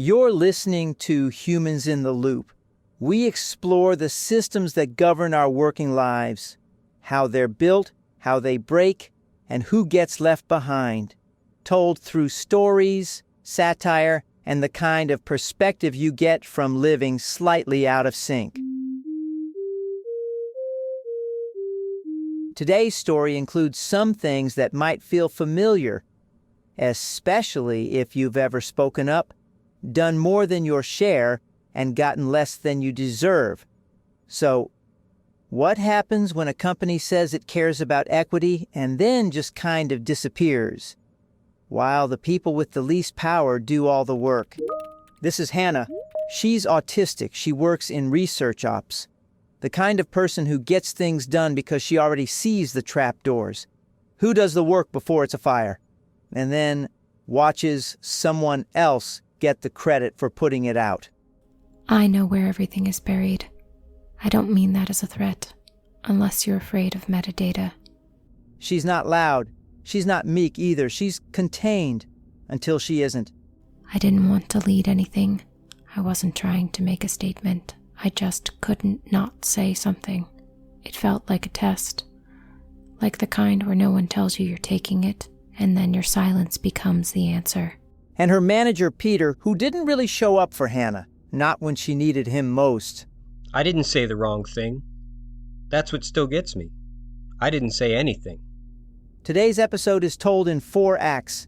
You're listening to Humans in the Loop. We explore the systems that govern our working lives, how they're built, how they break, and who gets left behind, told through stories, satire, and the kind of perspective you get from living slightly out of sync. Today's story includes some things that might feel familiar, especially if you've ever spoken up, done more than your share, and gotten less than you deserve. So, what happens when a company says it cares about equity and then just kind of disappears, while the people with the least power do all the work? This is Hannah. She's autistic. She works in research ops. The kind of person who gets things done because she already sees the trapdoors. Who does the work before it's a fire? And then watches someone else get the credit for putting it out. I know where everything is buried. I don't mean that as a threat, unless you're afraid of metadata. She's not loud. She's not meek either. She's contained until she isn't. I didn't want to lead anything. I wasn't trying to make a statement. I just couldn't not say something. It felt like a test. Like the kind where no one tells you you're taking it, and then your silence becomes the answer. And her manager, Peter, who didn't really show up for Hannah, not when she needed him most. I didn't say the wrong thing. That's what still gets me. I didn't say anything. Today's episode is told in 4 acts.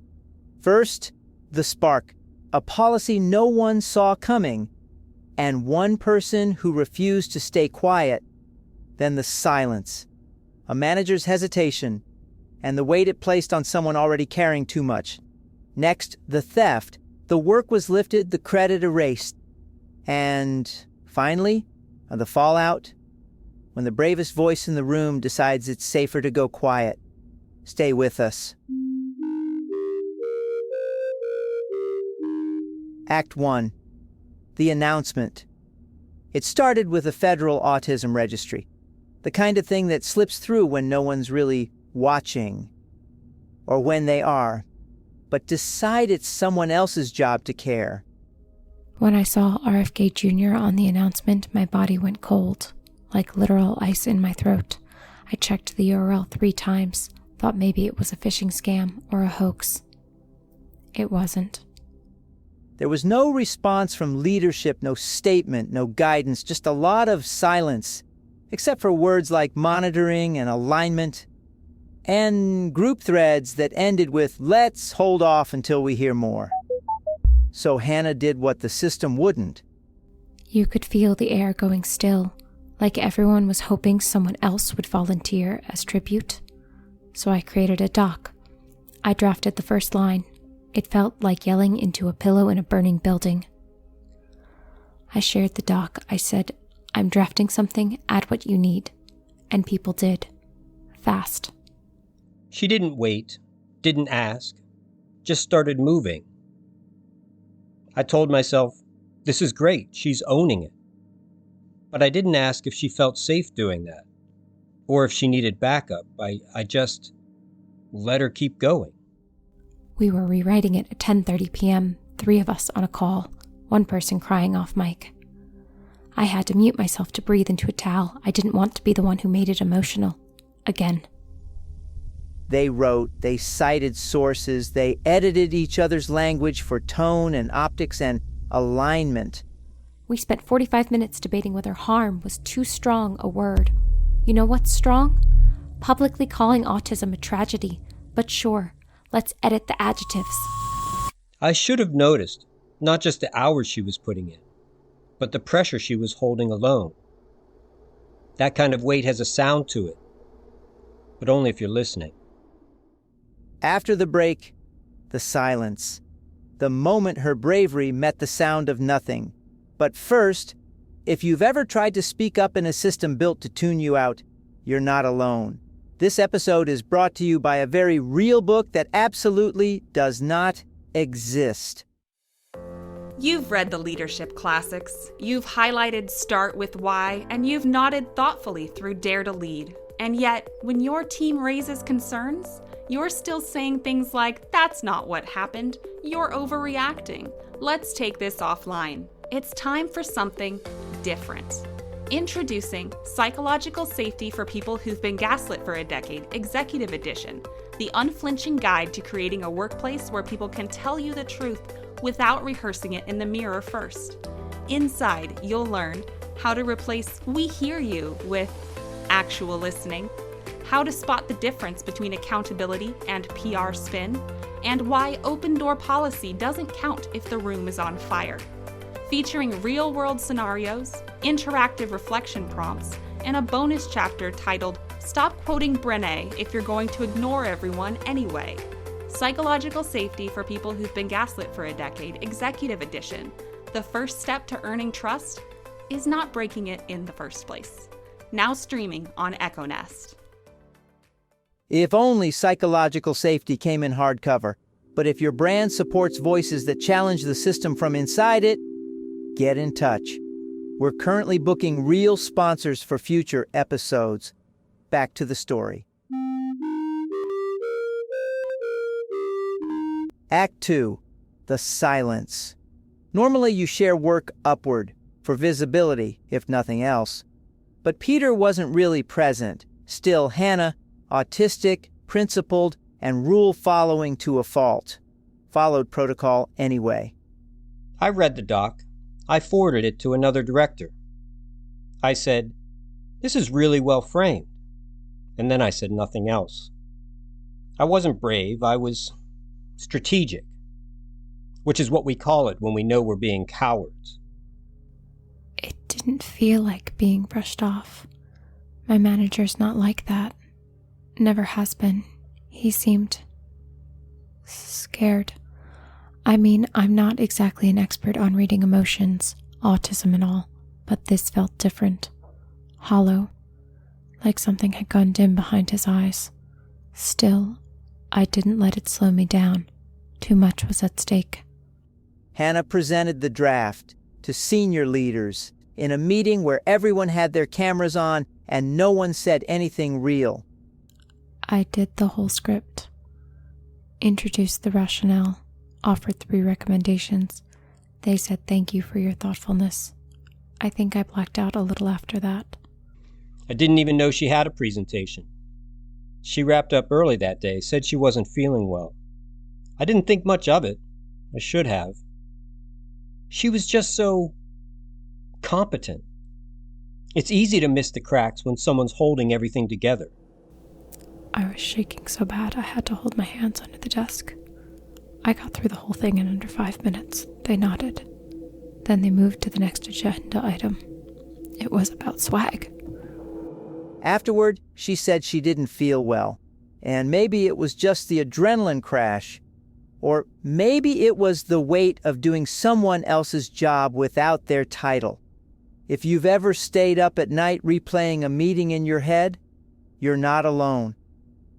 First, the spark, a policy no one saw coming, and one person who refused to stay quiet. Then the silence, a manager's hesitation, and the weight it placed on someone already carrying too much. Next, the theft. The work was lifted, the credit erased. And finally, the fallout, when the bravest voice in the room decides it's safer to go quiet. Stay with us. Act 1. The announcement. It started with a federal autism registry, the kind of thing that slips through when no one's really watching, or when they are, but decide it's someone else's job to care. When I saw RFK Jr. on the announcement, my body went cold, like literal ice in my throat. I checked the URL 3 times, thought maybe it was a phishing scam or a hoax. It wasn't. There was no response from leadership, no statement, no guidance, just a lot of silence, except for words like monitoring and alignment, and group threads that ended with, "Let's hold off until we hear more." So Hannah did what the system wouldn't. You could feel the air going still, like everyone was hoping someone else would volunteer as tribute. So I created a doc. I drafted the first line. It felt like yelling into a pillow in a burning building. I shared the doc. I said, "I'm drafting something, add what you need." And people did. Fast. She didn't wait, didn't ask, just started moving. I told myself, this is great, she's owning it. But I didn't ask if she felt safe doing that, or if she needed backup. I just let her keep going. We were rewriting it at 10:30 p.m., 3 of us on a call, one person crying off mic. I had to mute myself to breathe into a towel. I didn't want to be the one who made it emotional. Again. They wrote, they cited sources, they edited each other's language for tone and optics and alignment. We spent 45 minutes debating whether harm was too strong a word. You know what's strong? Publicly calling autism a tragedy. But sure, let's edit the adjectives. I should have noticed, not just the hours she was putting in, but the pressure she was holding alone. That kind of weight has a sound to it, but only if you're listening. After the break, the silence. The moment her bravery met the sound of nothing. But first, if you've ever tried to speak up in a system built to tune you out, you're not alone. This episode is brought to you by a very real book that absolutely does not exist. You've read the leadership classics, you've highlighted Start with Why, and you've nodded thoughtfully through Dare to Lead. And yet, when your team raises concerns, you're still saying things like, "That's not what happened. You're overreacting. Let's take this offline." It's time for something different. Introducing Psychological Safety for People Who've Been Gaslit for a Decade, Executive Edition, the unflinching guide to creating a workplace where people can tell you the truth without rehearsing it in the mirror first. Inside, you'll learn how to replace "we hear you" with actual listening, how to spot the difference between accountability and PR spin, and why open door policy doesn't count if the room is on fire. Featuring real-world scenarios, interactive reflection prompts, and a bonus chapter titled "Stop Quoting Brené If You're Going to Ignore Everyone Anyway." Psychological Safety for People Who've Been Gaslit for a Decade, Executive Edition. The first step to earning trust is not breaking it in the first place. Now streaming on Echo Nest. If only Psychological Safety came in hardcover. But if your brand supports voices that challenge the system from inside it, get in touch. We're currently booking real sponsors for future episodes. Back to the story. Act 2. The Silence. Normally you share work upward, for visibility, if nothing else. But Peter wasn't really present. Still, Hannah, autistic, principled, and rule-following to a fault, followed protocol anyway. I read the doc. I forwarded it to another director. I said, "This is really well framed." And then I said nothing else. I wasn't brave, I was strategic, which is what we call it when we know we're being cowards. It didn't feel like being brushed off. My manager's not like that. Never has been. He seemed scared. I mean, I'm not exactly an expert on reading emotions, autism and all, but this felt different. Hollow. Like something had gone dim behind his eyes. Still, I didn't let it slow me down. Too much was at stake. Hannah presented the draft to senior leaders in a meeting where everyone had their cameras on and no one said anything real. I did the whole script. Introduced the rationale. Offered 3 recommendations. They said thank you for your thoughtfulness. I think I blacked out a little after that. I didn't even know she had a presentation. She wrapped up early that day, said she wasn't feeling well. I didn't think much of it. I should have. She was just so competent. It's easy to miss the cracks when someone's holding everything together. I was shaking so bad I had to hold my hands under the desk. I got through the whole thing in under 5 minutes. They nodded. Then they moved to the next agenda item. It was about swag. Afterward, she said she didn't feel well, and maybe it was just the adrenaline crash, or maybe it was the weight of doing someone else's job without their title. If you've ever stayed up at night replaying a meeting in your head, you're not alone.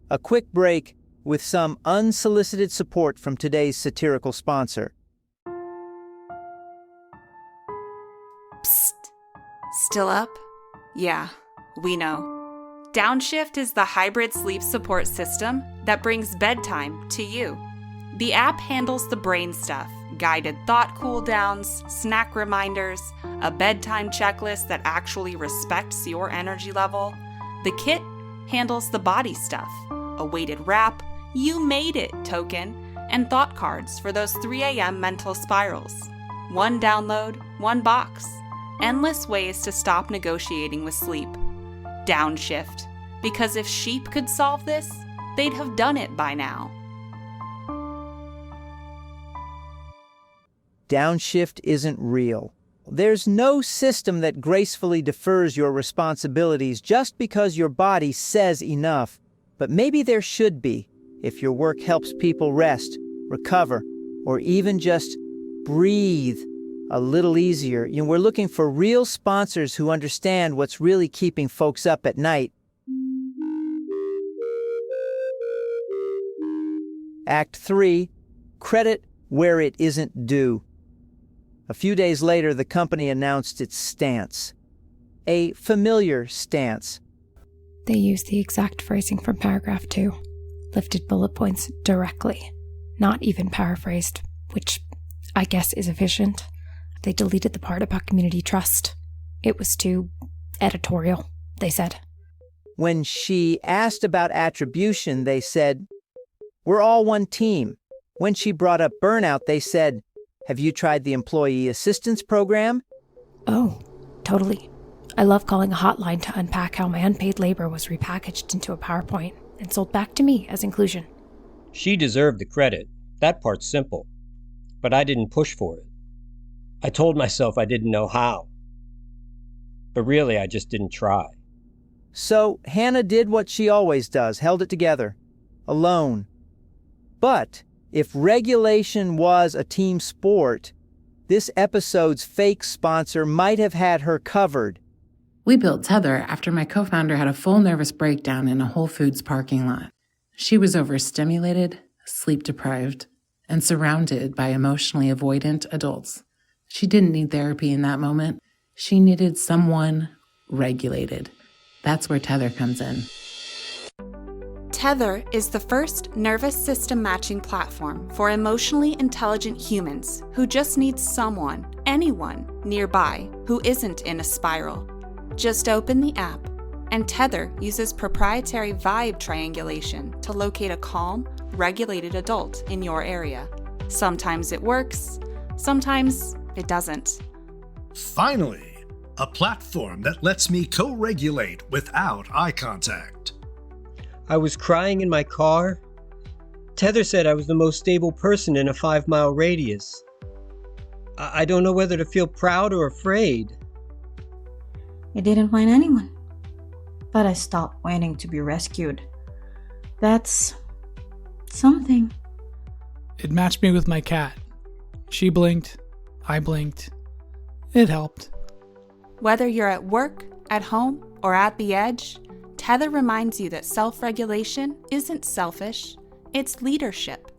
A quick break with some unsolicited support from today's satirical sponsor. Psst. Still up? Yeah, we know. Downshift is the hybrid sleep support system that brings bedtime to you. The app handles the brain stuff, guided thought cooldowns, snack reminders, a bedtime checklist that actually respects your energy level. The kit handles the body stuff, a weighted wrap, "You made it" token, and thought cards for those 3 a.m. mental spirals. One download, one box. Endless ways to stop negotiating with sleep. Downshift. Because if sheep could solve this, they'd have done it by now. Downshift isn't real. There's no system that gracefully defers your responsibilities just because your body says enough. But maybe there should be, if your work helps people rest, recover, or even just breathe a little easier. We're looking for real sponsors who understand what's really keeping folks up at night. Act 3, credit where it isn't due. A few days later, the company announced its stance. A familiar stance. They used the exact phrasing from paragraph 2. lifted bullet points directly, not even paraphrased, which I guess is efficient. They deleted the part about community trust. It was too editorial, they said. When she asked about attribution, they said, "We're all one team." When she brought up burnout, they said, "Have you tried the employee assistance program?" Oh, totally. I love calling a hotline to unpack how my unpaid labor was repackaged into a PowerPoint and sold back to me as inclusion. She deserved the credit. That part's simple. But I didn't push for it. I told myself I didn't know how. But really, I just didn't try. So Hannah did what she always does, held it together, alone. But if regulation was a team sport, this episode's fake sponsor might have had her covered. We built Tether after my co-founder had a full nervous breakdown in a Whole Foods parking lot. She was overstimulated, sleep-deprived, and surrounded by emotionally avoidant adults. She didn't need therapy in that moment. She needed someone regulated. That's where Tether comes in. Tether is the first nervous system matching platform for emotionally intelligent humans who just need someone, anyone, nearby who isn't in a spiral. Just open the app, and Tether uses proprietary vibe triangulation to locate a calm, regulated adult in your area. Sometimes it works, sometimes it doesn't. Finally, a platform that lets me co-regulate without eye contact. I was crying in my car. Tether said I was the most stable person in a 5-mile radius. I don't know whether to feel proud or afraid. I didn't find anyone, but I stopped waiting to be rescued. That's something. It matched me with my cat. She blinked, I blinked. It helped. Whether you're at work, at home, or at the edge, Tether reminds you that self-regulation isn't selfish, it's leadership.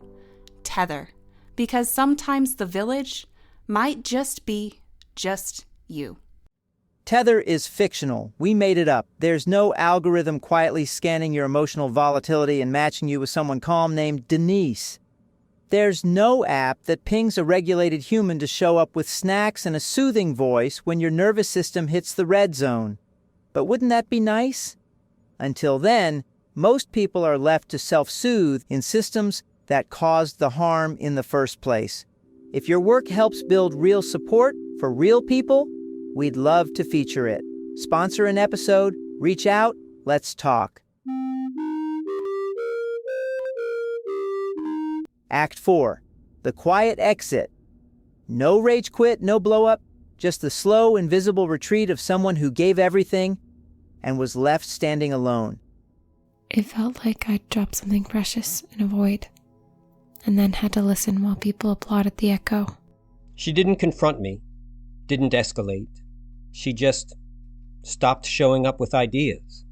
Tether, because sometimes the village might just be just you. Tether is fictional. We made it up. There's no algorithm quietly scanning your emotional volatility and matching you with someone calm named Denise. There's no app that pings a regulated human to show up with snacks and a soothing voice when your nervous system hits the red zone. But wouldn't that be nice? Until then, most people are left to self-soothe in systems that caused the harm in the first place. If your work helps build real support for real people, we'd love to feature it. Sponsor an episode, reach out, let's talk. Act 4, the quiet exit. No rage quit, no blow up, just the slow, invisible retreat of someone who gave everything and was left standing alone. It felt like I'd dropped something precious in a void, and then had to listen while people applauded the echo. She didn't confront me, didn't escalate. She just stopped showing up with ideas.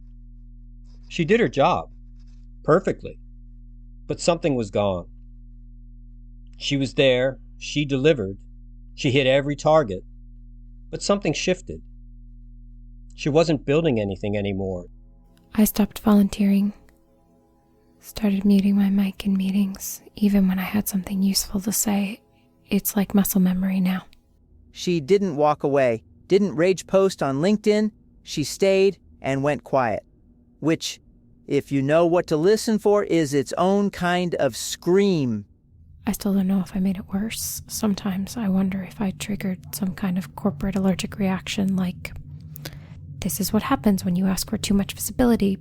She did her job, perfectly, but something was gone. She was there, she delivered, she hit every target, but something shifted. She wasn't building anything anymore. I stopped volunteering, started muting my mic in meetings, even when I had something useful to say. It's like muscle memory now. She didn't walk away, didn't rage post on LinkedIn. She stayed and went quiet, which, if you know what to listen for, is its own kind of scream. I still don't know if I made it worse. Sometimes I wonder if I triggered some kind of corporate allergic reaction, like, this is what happens when you ask for too much visibility.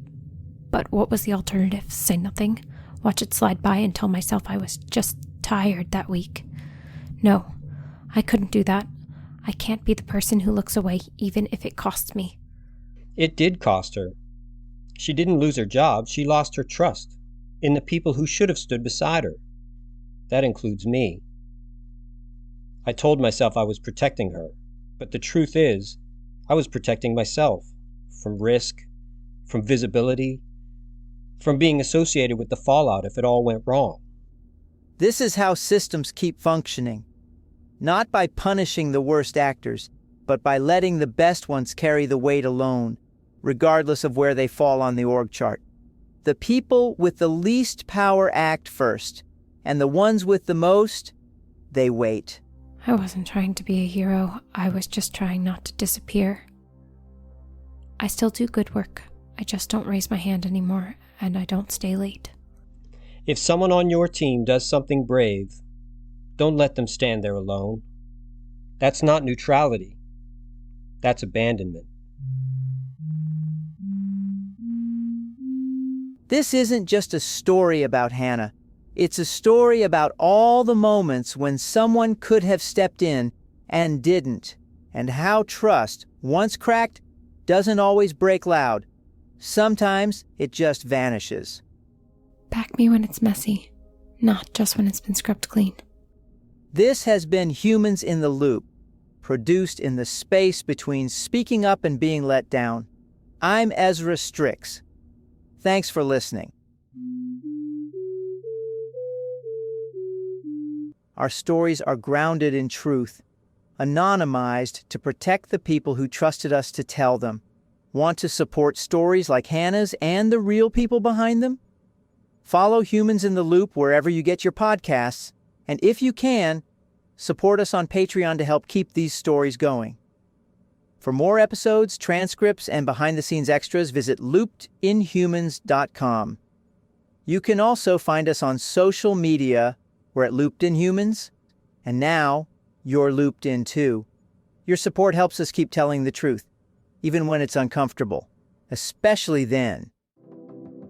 But what was the alternative? Say nothing, watch it slide by, and tell myself I was just tired that week. No, I couldn't do that. I can't be the person who looks away, even if it costs me. It did cost her. She didn't lose her job, she lost her trust in the people who should have stood beside her. That includes me. I told myself I was protecting her, but the truth is, I was protecting myself from risk, from visibility, from being associated with the fallout if it all went wrong. This is how systems keep functioning. Not by punishing the worst actors, but by letting the best ones carry the weight alone, regardless of where they fall on the org chart. The people with the least power act first, and the ones with the most, they wait. I wasn't trying to be a hero. I was just trying not to disappear. I still do good work. I just don't raise my hand anymore, and I don't stay late. If someone on your team does something brave, don't let them stand there alone. That's not neutrality. That's abandonment. This isn't just a story about Hannah. It's a story about all the moments when someone could have stepped in and didn't, and how trust, once cracked, doesn't always break loud. Sometimes it just vanishes. Back me when it's messy, not just when it's been scrubbed clean. This has been Humans in the Loop, produced in the space between speaking up and being let down. I'm Ezra Strix. Thanks for listening. Our stories are grounded in truth, anonymized to protect the people who trusted us to tell them. Want to support stories like Hannah's and the real people behind them? Follow Humans in the Loop wherever you get your podcasts, and if you can, support us on Patreon to help keep these stories going. For more episodes, transcripts, and behind-the-scenes extras, visit loopedinhumans.com. You can also find us on social media. We're at Looped in Humans, and now you're looped in too. Your support helps us keep telling the truth, even when it's uncomfortable, especially then.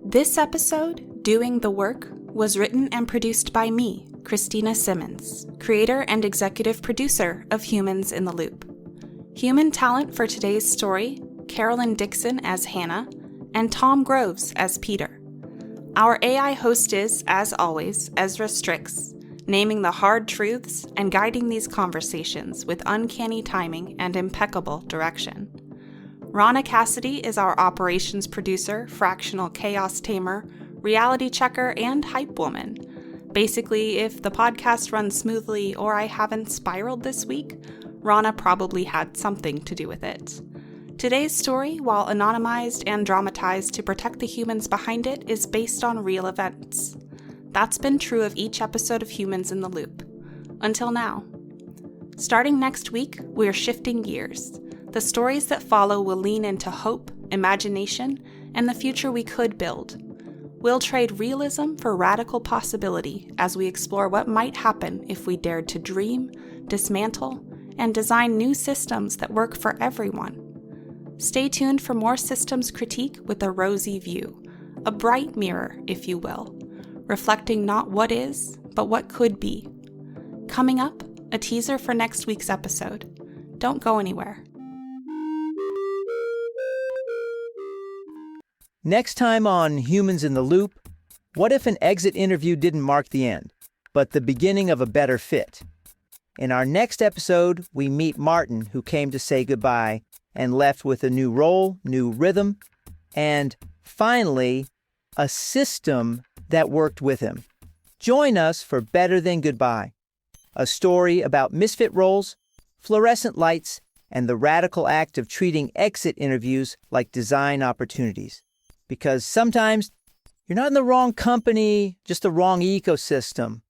This episode, Doing the Work, was written and produced by me, Christina Simmons, creator and executive producer of Humans in the Loop. Human talent for today's story, Carolyn Dixon as Hannah, and Tom Groves as Peter. Our AI host is, as always, Ezra Strix, naming the hard truths and guiding these conversations with uncanny timing and impeccable direction. Rana Cassidy is our operations producer, fractional chaos tamer, reality checker, and hype woman. Basically, if the podcast runs smoothly or I haven't spiraled this week, Rana probably had something to do with it. Today's story, while anonymized and dramatized to protect the humans behind it, is based on real events. That's been true of each episode of Humans in the Loop. Until now. Starting next week, we're shifting gears. The stories that follow will lean into hope, imagination, and the future we could build. We'll trade realism for radical possibility as we explore what might happen if we dared to dream, dismantle, and design new systems that work for everyone. Stay tuned for more systems critique with a rosy view, a bright mirror, if you will, reflecting not what is, but what could be. Coming up, a teaser for next week's episode. Don't go anywhere. Next time on Humans in the Loop, what if an exit interview didn't mark the end, but the beginning of a better fit? In our next episode, we meet Martin, who came to say goodbye and left with a new role, new rhythm, and finally, a system that worked with him. Join us for Better Than Goodbye, a story about misfit roles, fluorescent lights, and the radical act of treating exit interviews like design opportunities. Because sometimes you're not in the wrong company, just the wrong ecosystem.